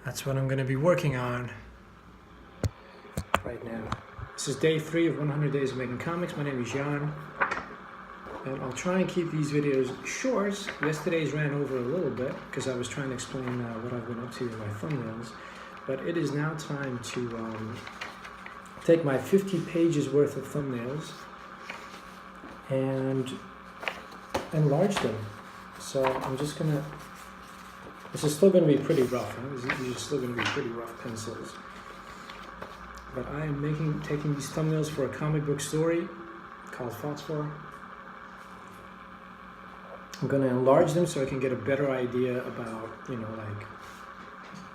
That's what I'm going to be working on right now. This is day 3 of 100 Days of Making Comics. My name is Jan, and I'll try and keep these videos short. Yesterday's ran over a little bit because I was trying to explain what I've been up to in my thumbnails, but it is now time to take my 50 pages worth of thumbnails and enlarge them. So I'm just gonna, this is still gonna be pretty rough, huh? These are still gonna be pretty rough pencils. But I am taking these thumbnails for a comic book story called Phosphor. I'm gonna enlarge them so I can get a better idea about, like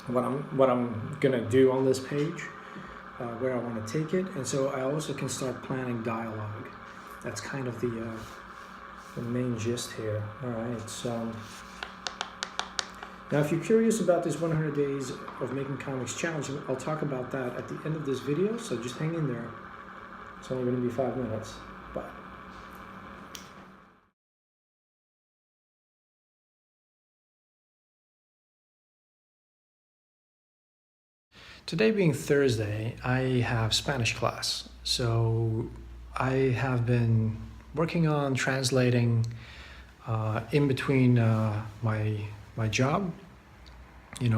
what I'm gonna do on this page, where I want to take it, and so I also can start planning dialogue. That's kind of the main gist here. All right, so now if you're curious about this 100 Days of Making Comics challenge, I'll talk about that at the end of this video, so just hang in there. It's only going to be 5 minutes, but today being Thursday, I have Spanish class, so I have been working on translating in between my job,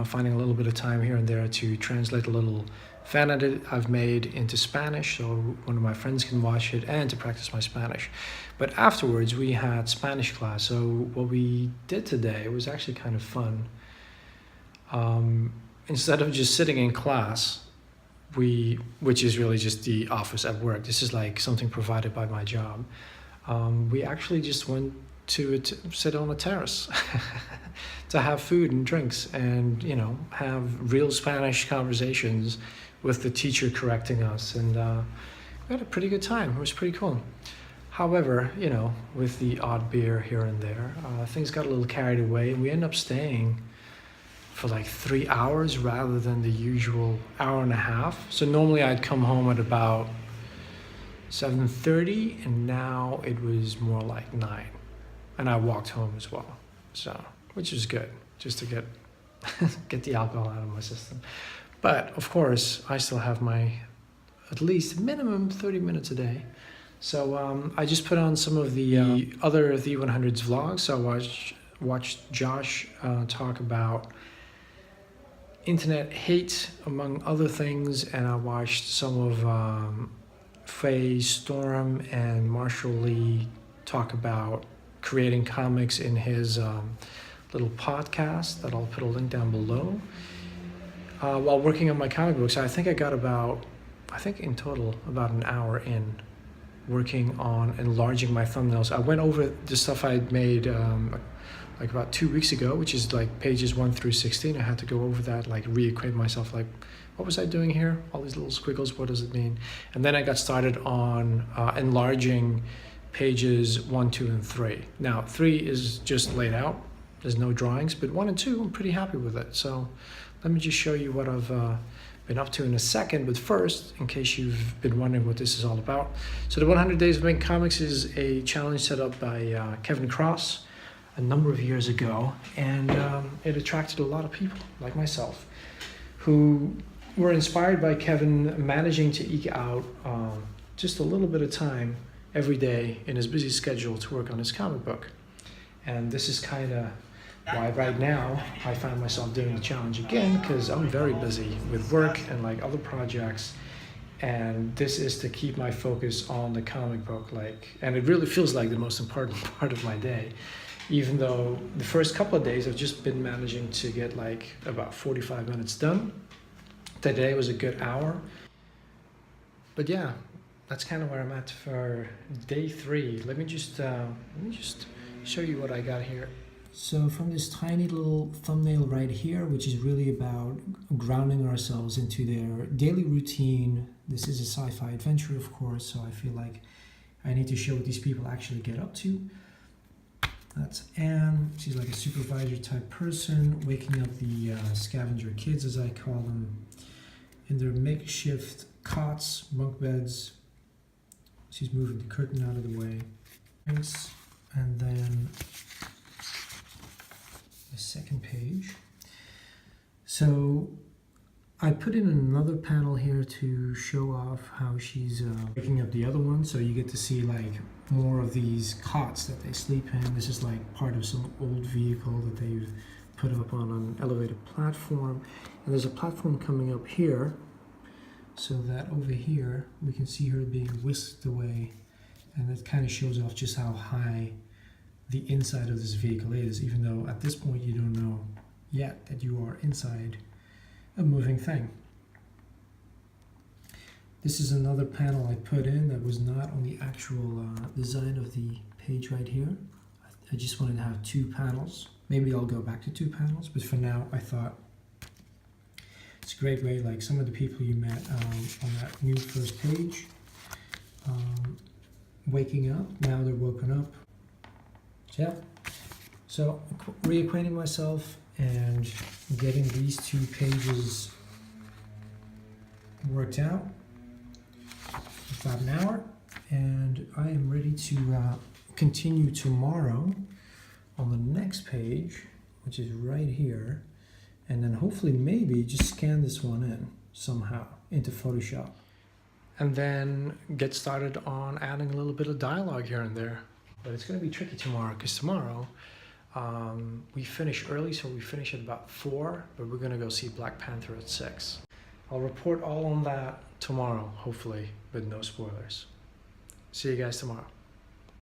finding a little bit of time here and there to translate a little fan edit I've made into Spanish so one of my friends can watch it, and to practice my Spanish. But afterwards we had Spanish class, so what we did today was actually kind of fun. Instead of just sitting in class, which is really just the office at work, this is like something provided by my job, we actually just went to sit on a terrace to have food and drinks and have real Spanish conversations with the teacher correcting us, and we had a pretty good time. It was pretty cool. However, with the odd beer here and there, things got a little carried away, and we ended up staying for like 3 hours rather than the usual hour and a half. So normally I'd come home at about 7:30, and now it was more like 9. And I walked home as well, so which is good, just to get get the alcohol out of my system. But of course, I still have my at least minimum 30 minutes a day. So I just put on some of the other The100's vlogs. So I watched Josh talk about internet hate, among other things, and I watched some of Faye Storm and Marshall Lee talk about creating comics in his little podcast that I'll put a link down below. While working on my comic books, I think I got in total about an hour in working on enlarging my thumbnails. I went over the stuff I'd made like about 2 weeks ago, which is like pages 1 through 16. I had to go over that, like reacquaint myself, like what was I doing here? All these little squiggles, what does it mean? And then I got started on enlarging pages 1, 2, and 3. Now 3 is just laid out. There's no drawings, but 1 and 2, I'm pretty happy with it. So let me just show you what I've been up to in a second. But first, in case you've been wondering what this is all about. So the 100 Days of Making Comics is a challenge set up by Kevin Cross a number of years ago. And it attracted a lot of people like myself who were inspired by Kevin managing to eke out just a little bit of time every day in his busy schedule to work on his comic book. And this is kind of why right now I find myself doing the challenge again, because I'm very busy with work and like other projects, and this is to keep my focus on the comic book, and it really feels like the most important part of my day, even though the first couple of days I've just been managing to get like about 45 minutes done. Today was a good hour. But yeah, that's kind of where I'm at for day 3. Let me just show you what I got here. So from this tiny little thumbnail right here, which is really about grounding ourselves into their daily routine. This is a sci-fi adventure, of course, so I feel like I need to show what these people actually get up to. That's Anne. She's like a supervisor type person, waking up the scavenger kids, as I call them, in their makeshift cots, bunk beds. She's moving the curtain out of the way. And then the second page. So I put in another panel here to show off how she's picking up the other one, so you get to see like more of these cots that they sleep in. This is like part of some old vehicle that they've put up on an elevated platform, and there's a platform coming up here, so that over here we can see her being whisked away, and that kind of shows off just how high the inside of this vehicle is, even though at this point you don't know yet that you are inside a moving thing. This is another panel I put in that was not on the actual design of the page right here. I just wanted to have 2 panels. Maybe I'll go back to 2 panels, but for now I thought it's a great way, like some of the people you met on that new first page, waking up, now they're woken up. So yeah, so reacquainting myself and getting these 2 pages worked out about an hour, and I am ready to continue tomorrow on the next page, which is right here, and then hopefully maybe just scan this one in somehow into Photoshop, and then get started on adding a little bit of dialogue here and there. But it's going to be tricky tomorrow, because tomorrow we finish early, so we finish at about 4, but we're going to go see Black Panther at 6. I'll report all on that tomorrow, hopefully, with no spoilers. See you guys tomorrow.